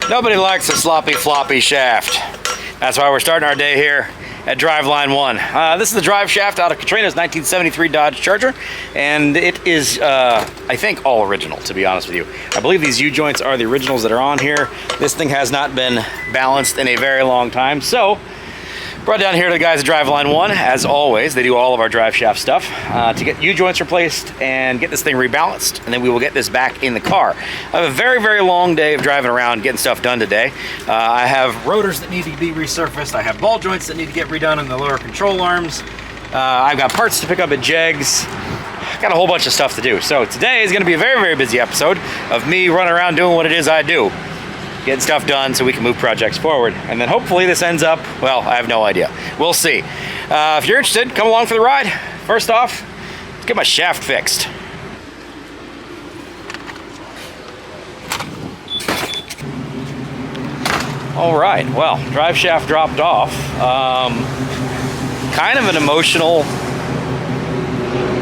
Nobody likes a sloppy, floppy shaft. That's why we're starting our day here at Driveline 1. This is the drive shaft out of Katrina's 1973 Dodge Charger, and it is, I think, all original, to be honest with you. I believe these U-joints are the originals that are on here. This thing has not been balanced in a very long time, so brought down here to the guys at Driveline 1. As always, they do all of our drive shaft stuff to get U-joints replaced and get this thing rebalanced, and then we will get this back in the car. I have a very, very long day of driving around getting stuff done today. I have rotors that need to be resurfaced. I have ball joints that need to get redone in the lower control arms. I've got parts to pick up at Jegs. Got a whole bunch of stuff to do. So today is going to be a very, very busy episode of me running around doing what it is I do. Getting stuff done so we can move projects forward. And then hopefully this ends up, well, I have no idea. We'll see. If you're interested, come along for the ride. First off, let's get my shaft fixed. All right, well, drive shaft dropped off. Kind of an emotional,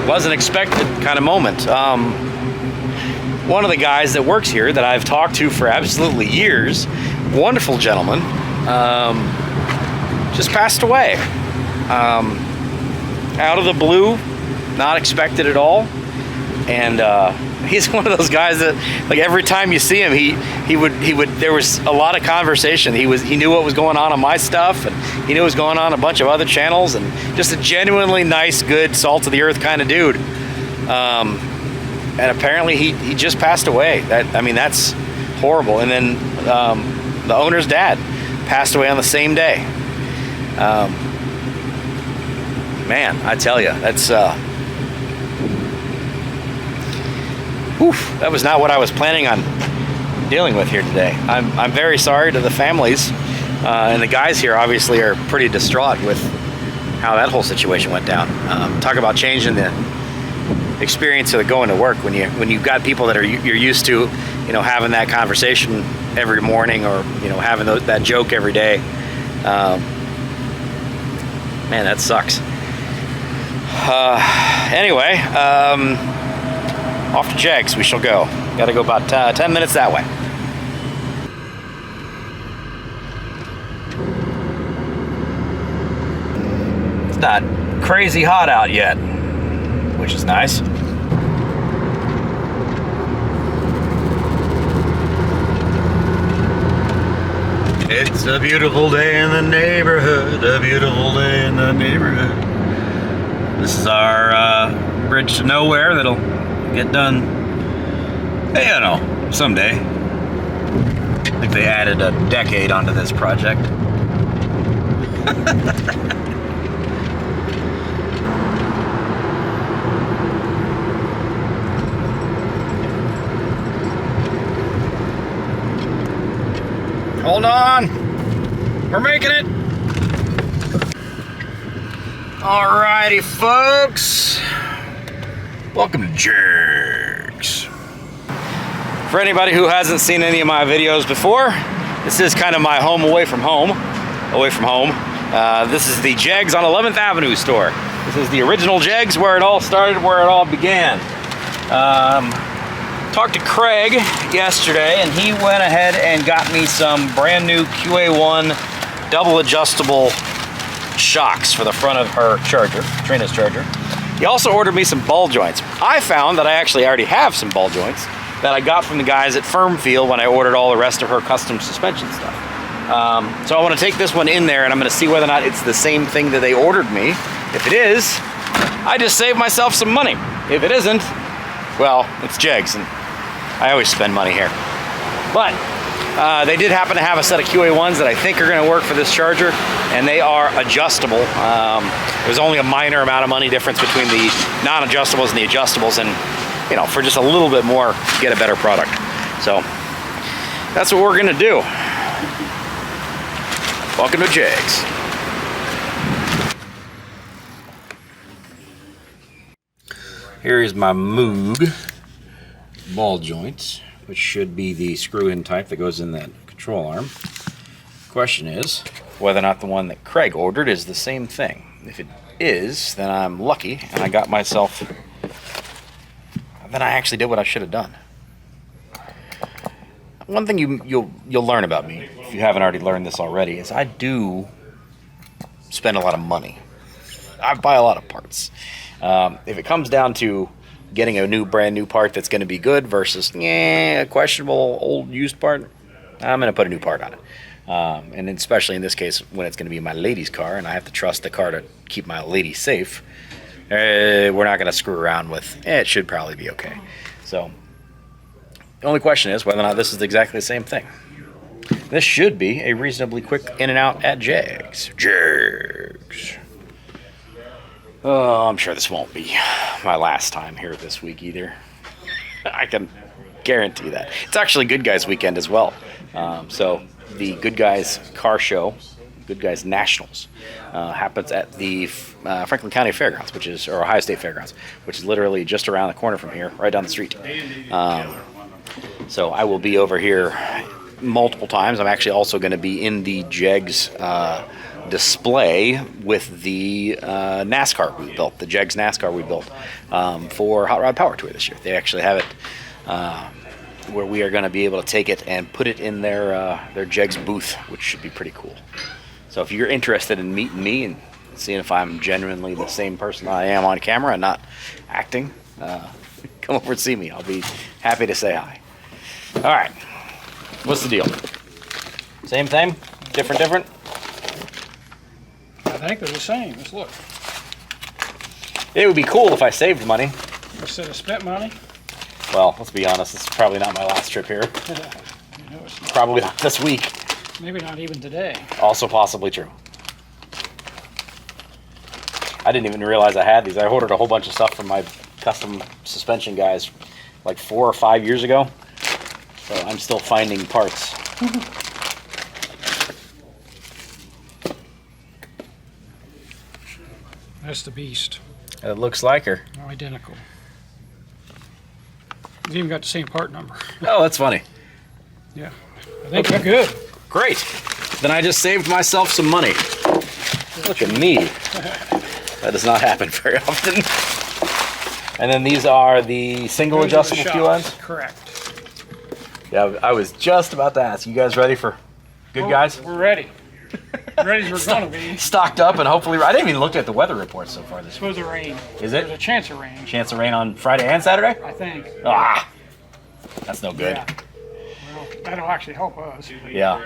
wasn't expected kind of moment. One of the guys that works here that I've talked to for absolutely years, wonderful gentleman, just passed away. Out of the blue, not expected at all. And he's one of those guys that, like, every time you see him, he would there was a lot of conversation. He knew what was going on my stuff, and he knew what was going on a bunch of other channels, and just a genuinely nice, good, salt of the earth kind of dude. And apparently he just passed away. That's horrible. And then the owner's dad passed away on the same day. Man, I tell you, that's that was not what I was planning on dealing with here today. I'm very sorry to the families, and the guys here obviously are pretty distraught with how that whole situation went down. Talk about changing the experience of going to work when you've got people that you're used to, having that conversation every morning, or having that joke every day. Man, that sucks. Anyway, off to Jegs we shall go. Got to go about 10 minutes that way. It's not crazy hot out yet, which is nice. It's a beautiful day in the neighborhood, a beautiful day in the neighborhood. This is our bridge to nowhere that'll get done, someday. I think they added a decade onto this project. Hold on, we're making it. Alrighty, folks. Welcome to Jegs. For anybody who hasn't seen any of my videos before, this is kind of my home away from home. This is the Jegs on 11th Avenue store. This is the original Jegs, where it all started, where it all began. Talked to Craig yesterday, and he went ahead and got me some brand new QA1 double adjustable shocks for the front of her Charger, Katrina's Charger. He also ordered me some ball joints. I found that I actually already have some ball joints that I got from the guys at Firm Feel when I ordered all the rest of her custom suspension stuff. So I want to take this one in there, and I'm going to see whether or not it's the same thing that they ordered me. If it is, I just saved myself some money. If it isn't, well, it's Jegs, and I always spend money here. But they did happen to have a set of QA1s that I think are going to work for this Charger, and they are adjustable. There's only a minor amount of money difference between the non-adjustables and the adjustables, and for just a little bit more, get a better product. So that's what we're going to do. Welcome to Jegs. Here is my Moog ball joint, which should be the screw-in type that goes in that control arm. Question is whether or not the one that Craig ordered is the same thing. If it is, then I'm lucky, and I got myself, then I actually did what I should have done. one thing you'll learn about me, if you haven't already learned this already, is I do spend a lot of money. I buy a lot of parts. If it comes down to getting a brand new part that's going to be good versus a questionable old used part, I'm going to put a new part on it. And especially in this case, when it's going to be my lady's car, and I have to trust the car to keep my lady safe, we're not going to screw around with. It should probably be okay. So the only question is whether or not this is exactly the same thing. This should be a reasonably quick in and out at Jegs. Jegs. Oh, I'm sure this won't be my last time here this week either. I can guarantee that. It's actually Good Guys weekend as well. So the Good Guys car show, Good Guys Nationals, happens at the Franklin County Fairgrounds, or Ohio State Fairgrounds, which is literally just around the corner from here, right down the street. So I will be over here multiple times. I'm actually also going to be in the Jegs display with the NASCAR we built, the Jegs NASCAR we built for Hot Rod Power Tour this year. They actually have it where we are going to be able to take it and put it in their Jegs booth, which should be pretty cool. So if you're interested in meeting me and seeing if I'm genuinely the same person I am on camera and not acting, come over and see me. I'll be happy to say hi. All right, what's the deal? Same thing? Different? I think they're the same. Let's look. It would be cool if I saved money. Instead of spent money? Well, let's be honest, this is probably not my last trip here. It's not. Probably not this week. Maybe not even today. Also possibly true. I didn't even realize I had these. I ordered a whole bunch of stuff from my custom suspension guys like 4 or 5 years ago. So I'm still finding parts. That's the beast. It looks like her. Identical. It's even got the same part number. Oh, that's funny. Yeah. I think they're good. Great. Then I just saved myself some money. Look at me. That does not happen very often. And then these are the single adjustable fuel ends? Correct. Yeah, I was just about to ask. You guys ready for Good Guys? We're ready. Ready as we're going to be. Stocked up and hopefully... I didn't even look at the weather report so far this week. Supposed to rain. Is it? There's a chance of rain. Chance of rain on Friday and Saturday? I think. Ah! That's no good. Yeah. Well, that'll actually help us. Yeah.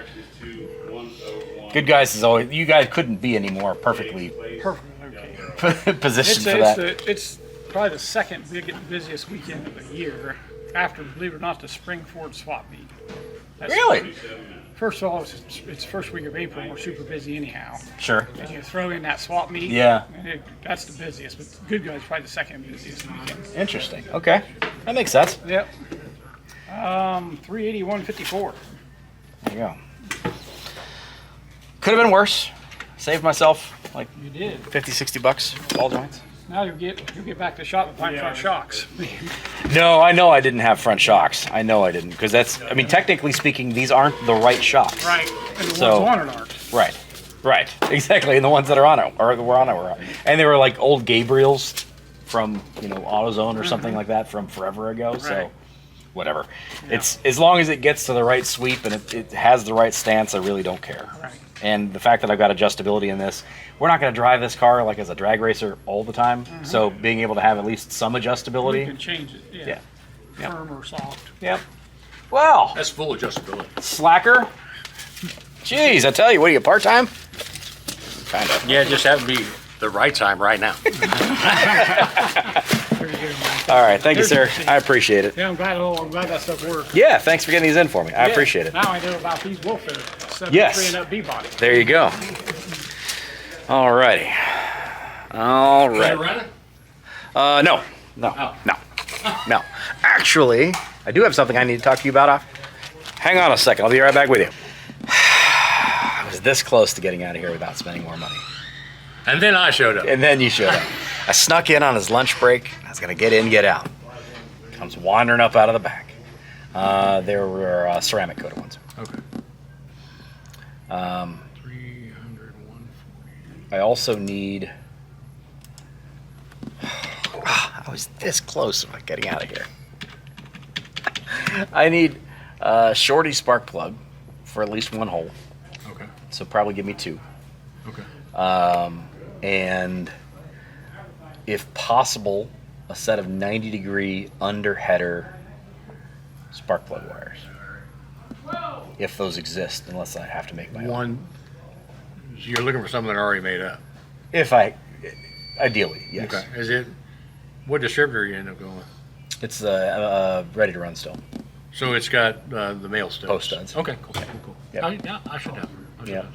Good Guys is always... You guys couldn't be any more perfectly Perfectly okay. positioned for that. It's probably the second busiest weekend of the year after, believe it or not, the Spring Ford swap meet. Really? First of all, it's first week of April. We're super busy anyhow. Sure. And you throw in that swap meet. Yeah. And that's the busiest. But Good Guys probably the second busiest weekend. Interesting. Okay. That makes sense. Yep. 381.54. There you go. Could have been worse. Saved myself like You did. 50, 60 bucks. Ball joints. Now you'll get back to the shop and find front shocks. No, I know I didn't have front shocks. I know I didn't because I mean, technically speaking, these aren't the right shocks. Right. And the So- ones on it aren't. Right. Exactly. And the ones that are on it, or were on it, and they were like old Gabriels from AutoZone or something like that from forever ago. So, Right. whatever. Yeah. It's as long as it gets to the right sweep and it has the right stance, I really don't care. Right. And the fact that I've got adjustability in this, we're not going to drive this car like as a drag racer all the time. So being able to have at least some You adjustability. can change it. Yeah. Yeah. Firm or soft. Yep. Well, That's full adjustability. slacker. Jeez, I tell you, what are you, part-time? Kind of. Yeah, it just happened to be the right time right now. Very good, man. All right, thank you, sir. Here's- I appreciate it. Yeah, I'm glad that stuff worked. Yeah, thanks for getting these in for me. I Yeah. appreciate it. Now I know about these Wolfer 73 Yes. and up B body. There you go. All righty. All right. Running? No. Oh. No. Actually, I do have something I need to talk to you about. Hang on a second. I'll be right back with you. I was this close to getting out of here without spending more money. And then I showed up. And then you showed up. I snuck in on his lunch break. I was going to get in, get out. Comes wandering up out of the back. There were ceramic coated ones. Okay. 300, 140. I also need... I was this close to getting out of here. I need Shorty spark plug for at least one hole. Okay. So probably give me 2. Okay. And if possible, a set of 90-degree under header spark plug wires. If those exist, unless I have to make my own. One. So you're looking for something that already made up. Ideally, yes. Okay. Is it? What distributor you end up going with? It's ready to run still. So it's got the male studs. Post studs. Okay. Cool. Yep. Yeah, I should have. Yeah.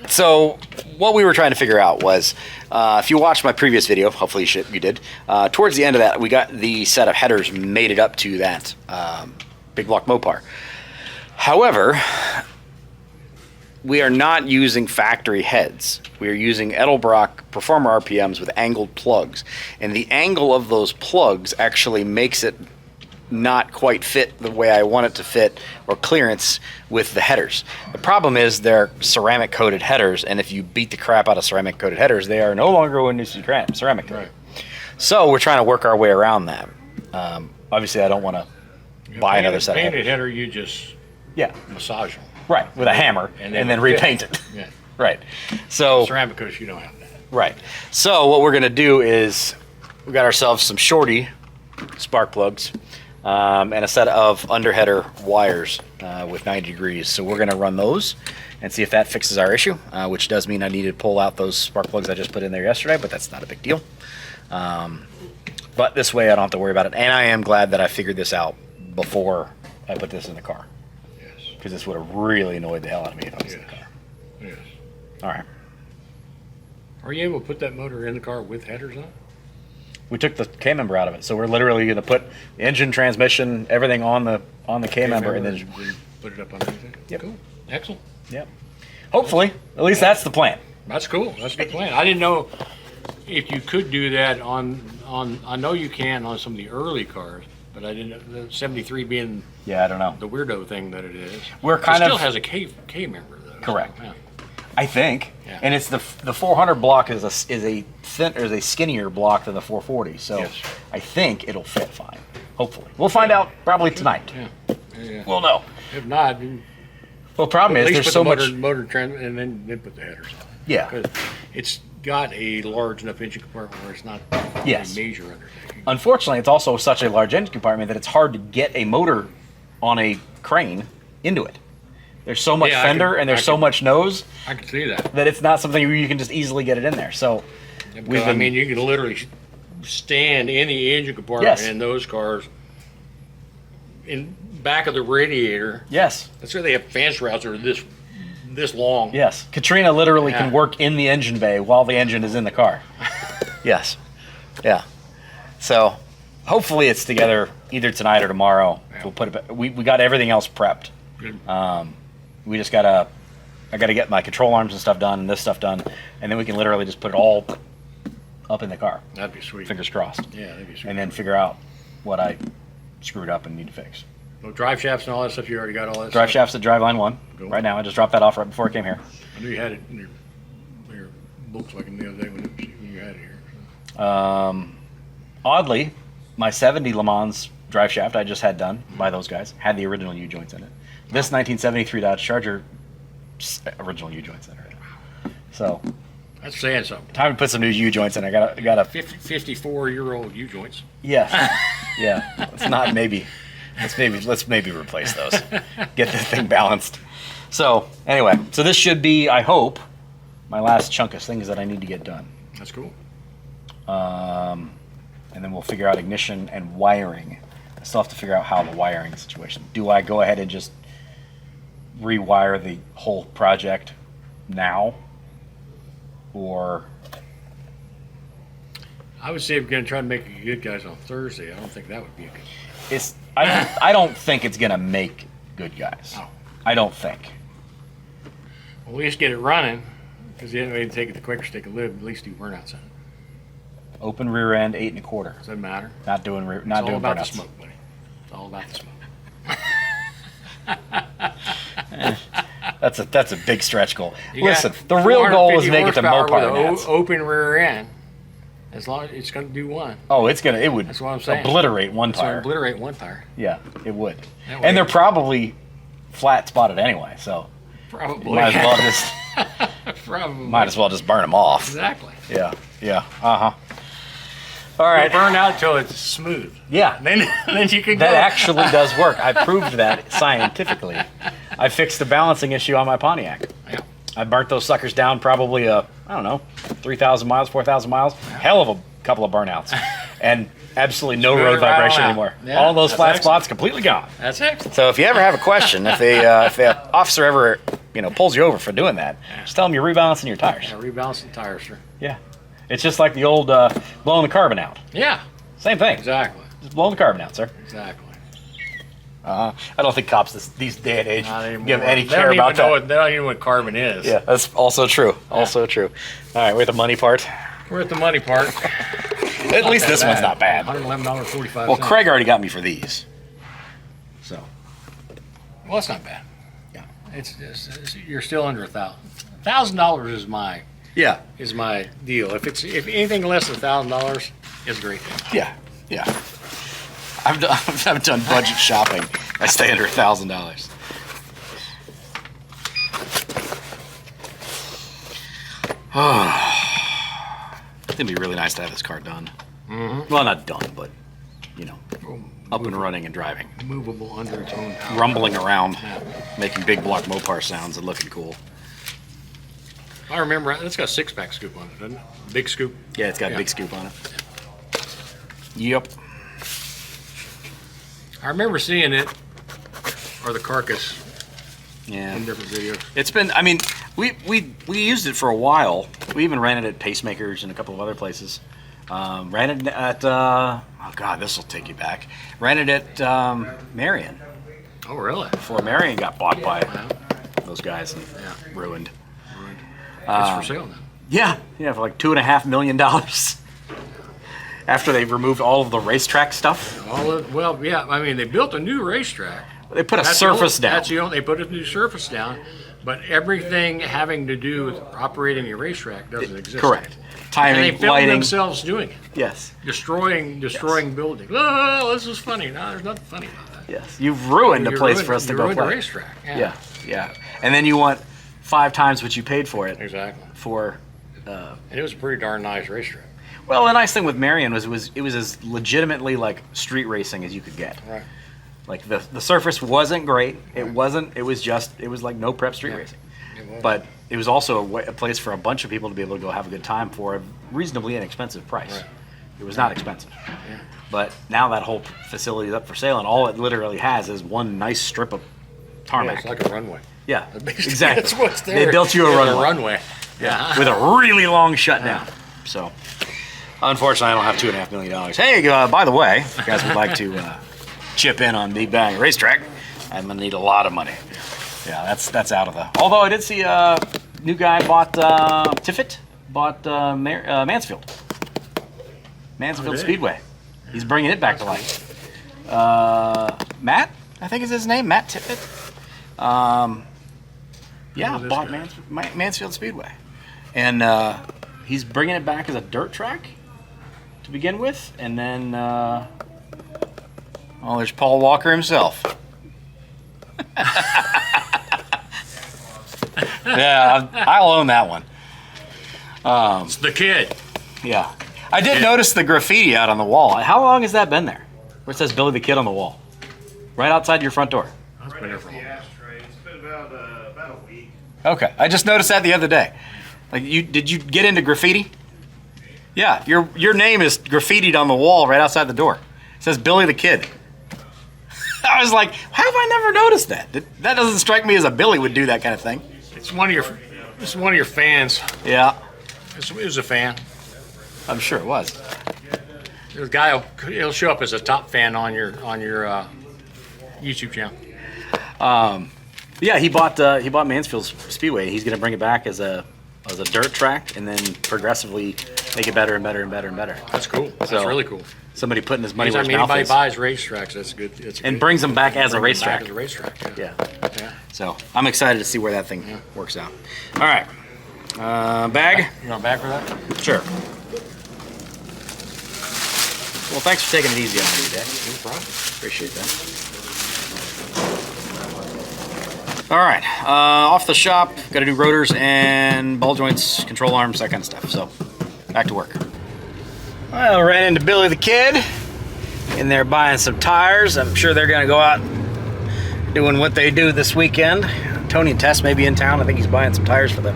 So what we were trying to figure out was, if you watched my previous video, hopefully you did, towards the end of that, we got the set of headers mated up to that big block Mopar. However, we are not using factory heads. We are using Edelbrock Performer RPMs with angled plugs. And the angle of those plugs actually makes it not quite fit the way I want it to fit, or clearance with the headers. The problem is they're ceramic coated headers, and if you beat the crap out of ceramic coated headers, they are no longer going to ceramic coated. Right. So we're trying to work our way around that. Obviously, I don't want to buy another set of painted headers. header. You just massage them. Right, with a hammer, and then repaint it. Yeah. Right. So Ceramic coats, you don't have that. right. So what we're gonna do is we got ourselves some Shorty spark plugs and a set of underheader wires with 90 degrees. So we're gonna run those and see if that fixes our issue, which does mean I need to pull out those spark plugs I just put in there yesterday, but that's not a big deal. But this way I don't have to worry about it. And I am glad that I figured this out before I put this in the car, because this would have really annoyed the hell out of me if I was in the car. Yes. All right. Are you able to put that motor in the car with headers on? We took the K member out of it, so we're literally going to put the engine, transmission, everything on the K member, and then we put it up on anything. Yep. Cool. Excellent. yep. Hopefully, at least that's the plan. That's cool. That's a good plan. I didn't know if you could do that on. I know you can on some of the early cars, but I didn't know the 73 being Yeah, I don't know. the weirdo thing that it is. We're kind it still of has a K member though. Correct. So, yeah. I think, Yeah. and it's the 400 block is a skinnier block than the 440, so Yes. I think it'll fit fine. Hopefully, we'll find out probably tonight. Yeah. We'll know. If not, then Well, problem at is least there's put so the much. motor trend and then put the headers on. Yeah. Because it's got a large enough engine compartment where it's not Yes. a major undertaking. Unfortunately, it's also such a large engine compartment that it's hard to get a motor on a crane into it. There's so much Yeah, fender and there's so much nose I can see that. that it's not something you can just easily get it in there. So we've I been, mean, you can literally stand in the engine compartment Yes. in those cars in back of the radiator. yes, That's why they have fan shrouds that are this long. yes. Katrina literally Yeah. can work in the engine bay while the engine is in the car. Yes, yeah. So hopefully it's together either tonight or tomorrow. Yeah. We'll put it back. We got everything else prepped. Good. We just I gotta get my control arms and stuff done and this stuff done, and then we can literally just put it all up in the car. That'd be sweet. Fingers crossed. Yeah, that'd be sweet. And then figure out what I screwed up and need to fix. Well, drive shafts and all that stuff, you already got all that Drive stuff? shafts at Driveline 1 Cool. right now. I just dropped that off right before I came here. I knew you had it in your Volkswagen the other day when you had it here. Oddly, my 70 Le Mans drive shaft I just had done by those guys had the original U-joints in it. This 1973 Dodge Charger, original U-joints in it. So That's saying something. time to put some new U-joints in. I got a 54-year-old U-joints. yes, yeah. Let's maybe replace those. Get this thing balanced. So anyway, so this should be, I hope, my last chunk of things that I need to get done. That's cool. And then we'll figure out ignition and wiring. I still have to figure out how the wiring situation. Do I go ahead and just rewire the whole project now, or I would say if you're going to try to make it good guys on Thursday, I don't think that would be a good. it's? I don't think it's gonna make good guys. Oh. I don't think. Well, at least get it running, because the only way to take it the quicker stick of lid, at least do burnouts on it. Open rear end 8 1/4. Doesn't matter. Not doing not It's all doing about the burnouts. smoke, buddy. It's all about the smoke. That's a big stretch goal. You Listen, got the real goal is 450 make it to horsepower Mopar with an nets. open rear end As long as it's going to do one. Oh, it would That's what I'm saying. obliterate one It's going to tire. obliterate one tire. Yeah, it would. That way- And they're probably flat spotted anyway, so Probably. might as well just burn them off. Exactly. Yeah, yeah, uh-huh. All right. Burn out till it's smooth. Yeah, Then you can that go. actually does work. I proved that scientifically. I fixed the balancing issue on my Pontiac. Yeah. I burnt those suckers down probably, I don't know, 3,000 miles, 4,000 miles. Hell of a couple of burnouts. And absolutely no Smooth road it right vibration on out. anymore. Yeah, All those that's flat excellent. spots completely gone. That's excellent. So if you ever have a question, if the officer ever, pulls you over for doing that, just tell them you're rebalancing your tires. Yeah, rebalance the tires, sir. Yeah. It's just like the old blowing the carbon out. Yeah, Same thing. exactly. Just blowing the carbon out, sir. Exactly. I don't think cops these day and age Not anymore. give any They care don't even about know that. what, they don't even know what carbon is. Yeah, that's also true. Also true. All right, we're at the money part. We're at the money part. At least this one's not bad. $111.45. Well, Craig already got me for these. So, Well, it's not bad. Yeah. You're still under $1,000 is my yeah, deal. If anything less than $1,000, it's great. yeah, yeah. I've done budget shopping. I stay under $1,000. It's gonna be really nice to have this car done. Mm-hmm. Well, not done, but up and running and driving, Movable under its own power. rumbling around, Yeah. making big block Mopar sounds and looking cool. I remember it's got a 6-pack scoop on it, doesn't it? Big scoop. Yeah, it's got a Yeah. big scoop on it. Yep. I remember seeing it, or the carcass, Yeah. in different videos. It's been, I mean, we used it for a while. We even ran it at Pacemakers and a couple of other places. Ran it at, oh God, this will take you back. Ran it at Marion Oh, really? before Marion got bought by Wow. those guys and ruined. It's for sale now. Yeah, for like $2.5 million. After they removed all of the racetrack stuff, Well, yeah, I mean, they built a new racetrack. they put a That's surface the down. That's the only, they put a new surface down, but everything having to do with operating a racetrack doesn't exist. Correct. And they Timing, filmed lighting. themselves doing it. Yes, Destroying buildings. Oh, this is funny. No, there's nothing funny about that. yes. You've ruined a You place ruined- for us to you go ruined a play. racetrack. Yeah, yeah. And then you want 5 times what you paid for it Exactly. for. And it was a pretty darn nice racetrack. Well, the nice thing with Marion was it was as legitimately like street racing as you could get. Right. Like the surface wasn't great. It wasn't. It was like no prep street racing. It was. But it was also a place for a bunch of people to be able to go have a good time for a reasonably inexpensive price. Right. It was not expensive. But now that whole facility is up for sale, and all it literally has is one nice strip of Yeah, tarmac. it's like a runway. Yeah, Basically, exactly. That's what's there. They built you a It's runway. runway. Yeah. With a really long shutdown. So, unfortunately, I don't have $2.5 million. Hey, by the way, if you guys would like to chip in on Big Bang Racetrack, I'm gonna need a lot of money. Yeah, that's out of the. Although I did see a new guy bought Tiffet, bought Mansfield did he? Speedway. He's bringing it back to life. Matt, I think is his name, Matt Tiffet. Yeah, this bought guy? Mansfield Speedway. And he's bringing it back as a dirt track to begin with. And then, there's Paul Walker himself. Yeah, I'll own that one. It's the kid. Yeah. I did notice the graffiti out on the wall. How long has that been there? Where it says Billy the Kid on the wall? Right outside your front door. That's been there for a The while. ashtray. It's been about a week. Okay, I just noticed that the other day. Like, did you get into graffiti? Yeah, your name is graffitied on the wall right outside the door. It says Billy the Kid. I was like, how have I never noticed that? That doesn't strike me as a Billy would do that kind of thing. It's one of your fans. Yeah, It was a fan. I'm sure it was. The guy he'll show up as a top fan on your YouTube channel. Yeah, he bought Mansfield Speedway. He's gonna bring it back as a dirt track and then progressively make it better and better and better and better. That's cool. That's So- really cool. Somebody putting his money where Anytime his mouth anybody is. buys racetracks, that's good. It's And good. brings them back as a Bring them racetrack. back As a racetrack. Yeah. Yeah. So I'm excited to see where that thing works out. All right, bag. You want back for that? Sure. Well, thanks for taking it easy on me today. No problem. Appreciate that. All right, off the shop. Got to do rotors and ball joints, control arms, that kind of stuff. So, back to work. Well, ran into Billy the Kid in there buying some tires. I'm sure they're going to go out doing what they do this weekend. Tony and Tess may be in town. I think he's buying some tires for the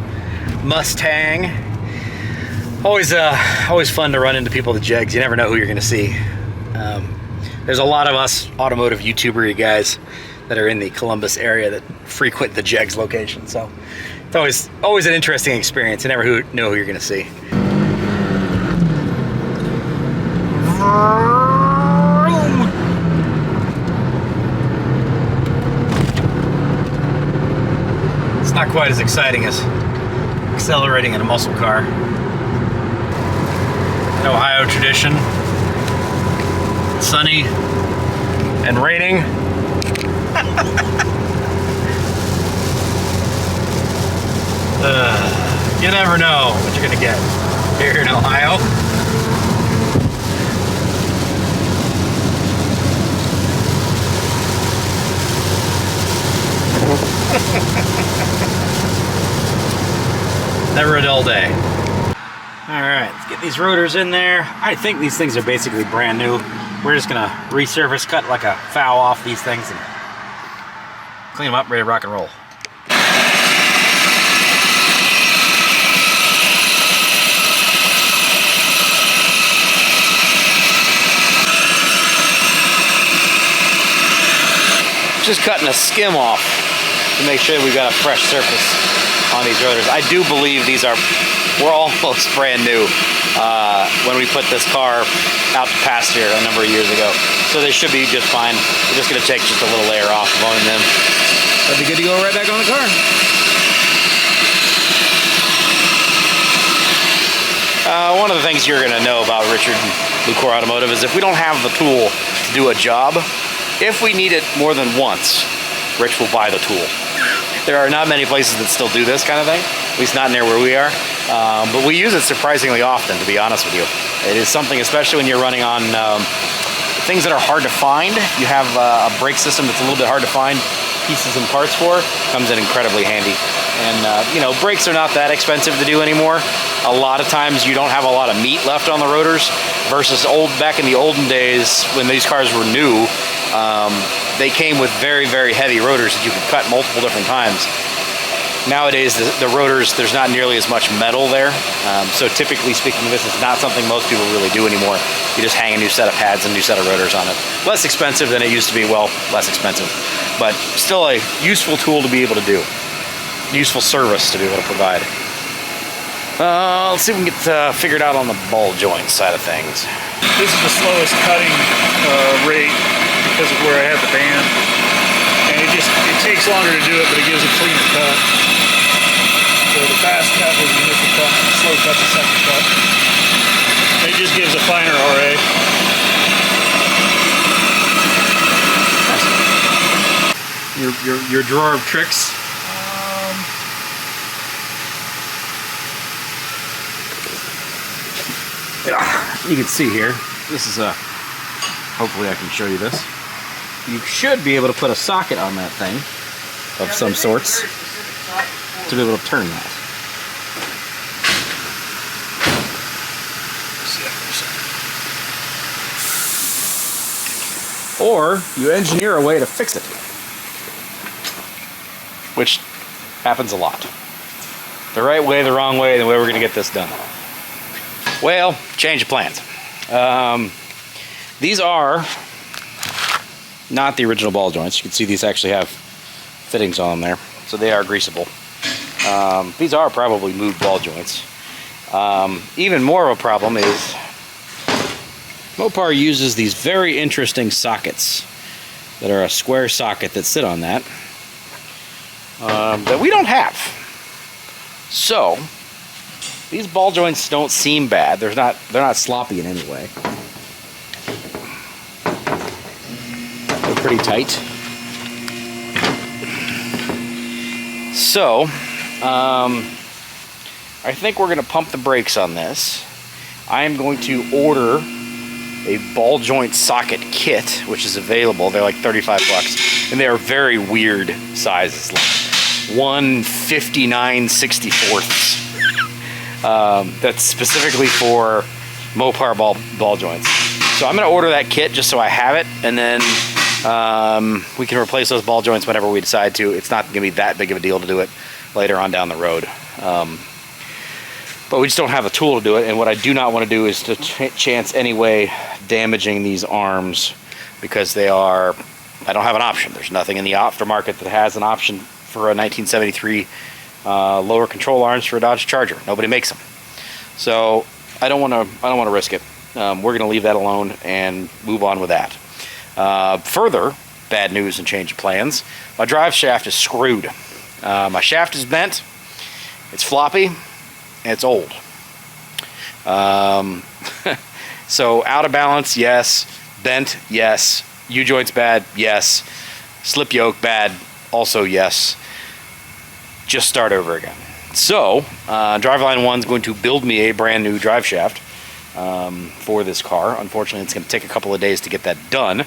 Mustang. Always fun to run into people at the Jegs. You never know who you're going to see. There's a lot of us automotive YouTuber guys that are in the Columbus area that frequent the Jegs location. So it's always an interesting experience. You never know who you're going to see. It's not quite as exciting as accelerating in a muscle car. An Ohio tradition. Sunny and raining. You never know what you're gonna get here in Ohio. Never a dull day. All right, let's get these rotors in there. I think these things are basically brand new. We're just gonna resurface, cut like a foul off these things and clean them up, ready to rock and roll. Just cutting a skim off to make sure we've got a fresh surface on these rotors. I do believe we're almost brand new when we put this car out to pasture a number of years ago. So they should be just fine. We're just gonna take just a little layer off of them and then that'll be good to go right back on the car. One of the things you're gonna know about Richard and Lucore Automotive is if we don't have the tool to do a job, if we need it more than once, Rich will buy the tool. There are not many places that still do this kind of thing, at least not near where we are. But we use it surprisingly often, to be honest with you. It is something, especially when you're running on things that are hard to find. You have a brake system that's a little bit hard to find pieces and parts for, comes in incredibly handy. And brakes are not that expensive to do anymore. A lot of times you don't have a lot of meat left on the rotors versus back in the olden days when these cars were new. They came with very, very heavy rotors that you could cut multiple different times. Nowadays, the rotors, there's not nearly as much metal there. So typically speaking, this is not something most people really do anymore. You just hang a new set of pads and a new set of rotors on it. Less expensive than it used to be. Well, less expensive, but still a useful tool to be able to do. Useful service to be able to provide. Let's see if we can get figured out on the ball joint side of things. This is the slowest cutting rate because of where I have the band. And it takes longer to do it, but it gives a cleaner cut. So the fast cut was the initial cut, and the slow cut's the second cut. It just gives a finer RA. Your drawer of tricks. You can see here, this is hopefully I can show you this. You should be able to put a socket on that thing of some sorts to be able to turn that. Or you engineer a way to fix it, which happens a lot. The right way, the wrong way, the way we're going to get this done. Well, change of plans. These are not the original ball joints. You can see these actually have fittings on them there, so they are greasable. These are probably moved ball joints. Even more of a problem is Mopar uses these very interesting sockets that are a square socket that sit on that that we don't have. So these ball joints don't seem bad. They're not sloppy in any way. They're pretty tight. So, I think we're going to pump the brakes on this. I am going to order a ball joint socket kit, which is available. They're like 35 bucks, and they are very weird sizes, like 159/64. That's specifically for Mopar ball joints. So I'm going to order that kit just so I have it, and then we can replace those ball joints whenever we decide to. It's not going to be that big of a deal to do it later on down the road. But we just don't have a tool to do it, and what I do not want to do is to chance any way damaging these arms, because they are, I don't have an option. There's nothing in the aftermarket that has an option for a 1973 lower control arms for a Dodge Charger. Nobody makes them. So I don't want to risk it. We're going to leave that alone and move on with that. Further bad news and change of plans. My drive shaft is screwed. My shaft is bent. It's floppy. And it's old. So out of balance, yes. Bent, yes. U-joints bad, yes. Slip yoke bad, also yes. Just start over again. So Driveline 1 is going to build me a brand new drive shaft for this car. Unfortunately, it's going to take a couple of days to get that done.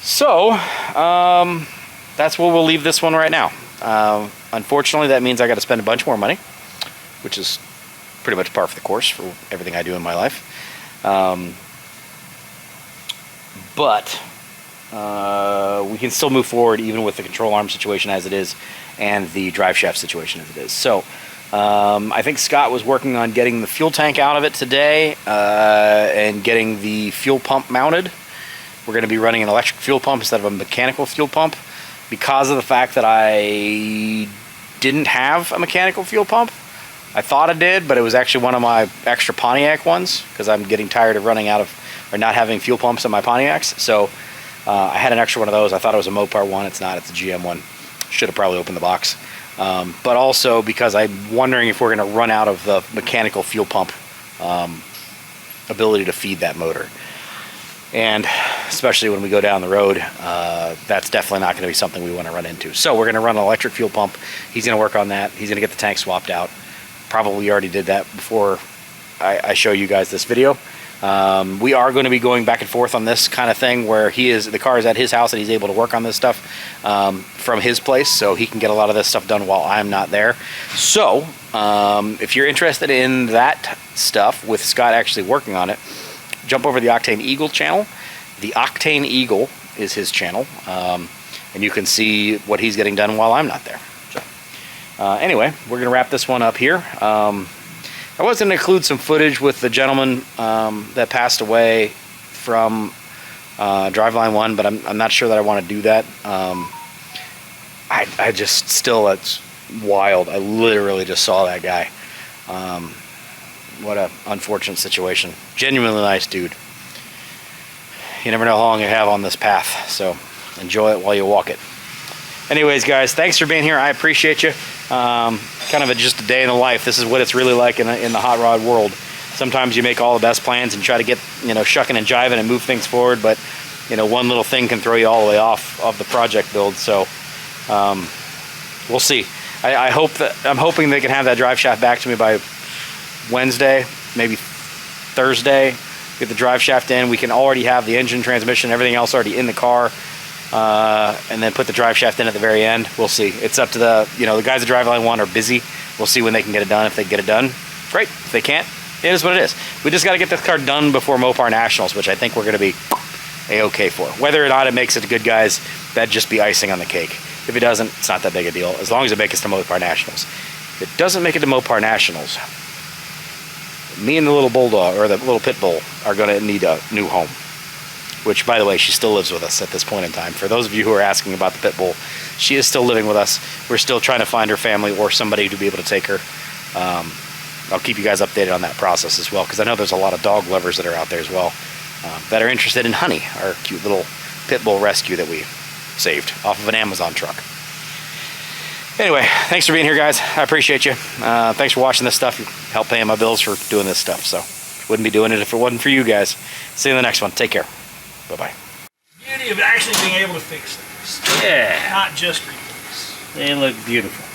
So that's where we'll leave this one right now. Unfortunately, that means I got to spend a bunch more money, which is pretty much par for the course for everything I do in my life. But we can still move forward even with the control arm situation as it is and the drive shaft situation as it is. So I think Scott was working on getting the fuel tank out of it today and getting the fuel pump mounted. We're going to be running an electric fuel pump instead of a mechanical fuel pump because of the fact that I didn't have a mechanical fuel pump. I thought I did, but it was actually one of my extra Pontiac ones because I'm getting tired of running out of, or not having fuel pumps in my Pontiacs. So I had an extra one of those. I thought it was a Mopar one. It's not. It's a GM one. Should have probably opened the box. But also because I'm wondering if we're going to run out of the mechanical fuel pump ability to feed that motor. And especially when we go down the road, that's definitely not going to be something we want to run into. So we're going to run an electric fuel pump. He's going to work on that. He's going to get the tank swapped out. Probably already did that before I show you guys this video. We are going to be going back and forth on this kind of thing where the car is at his house and he's able to work on this stuff from his place, so he can get a lot of this stuff done while I'm not there. So if you're interested in that stuff with Scott actually working on it, jump over to the Octane Eagle channel. The Octane Eagle is his channel, and you can see what he's getting done while I'm not there. Anyway, we're going to wrap this one up here. I was going to include some footage with the gentleman that passed away from Driveline 1, but I'm not sure that I want to do that. I just still, it's wild. I literally just saw that guy. What a unfortunate situation. Genuinely nice dude. You never know how long you have on this path, so enjoy it while you walk it. Anyways, guys, thanks for being here. I appreciate you. Kind of just a day in the life. This is what it's really like in the hot rod world. Sometimes you make all the best plans and try to get, shucking and jiving and move things forward, but one little thing can throw you all the way off of the project build. So we'll see. I'm hoping they can have that drive shaft back to me by Wednesday, maybe Thursday. Get the drive shaft in. We can already have the engine, transmission, everything else already in the car. And then put the drive shaft in at the very end. We'll see. It's up to the guys at Driveline 1 are busy. We'll see when they can get it done. If they get it done, great. If they can't, it is what it is. We just got to get this car done before Mopar Nationals, which I think we're going to be a-okay for. Whether or not it makes it good, guys, that'd just be icing on the cake. If it doesn't, it's not that big a deal, as long as it makes it to Mopar Nationals. If it doesn't make it to Mopar Nationals, me and the little bulldog, or the little pit bull, are going to need a new home. Which, by the way, she still lives with us at this point in time. For those of you who are asking about the pit bull, she is still living with us. We're still trying to find her family or somebody to be able to take her. I'll keep you guys updated on that process as well, because I know there's a lot of dog lovers that are out there as well that are interested in Honey, our cute little pit bull rescue that we saved off of an Amazon truck. Anyway, thanks for being here, guys. I appreciate you. Thanks for watching this stuff. You help paying my bills for doing this stuff. So wouldn't be doing it if it wasn't for you guys. See you in the next one. Take care. Bye-bye. Beauty of actually being able to fix things. Yeah. Not just replace. They look beautiful.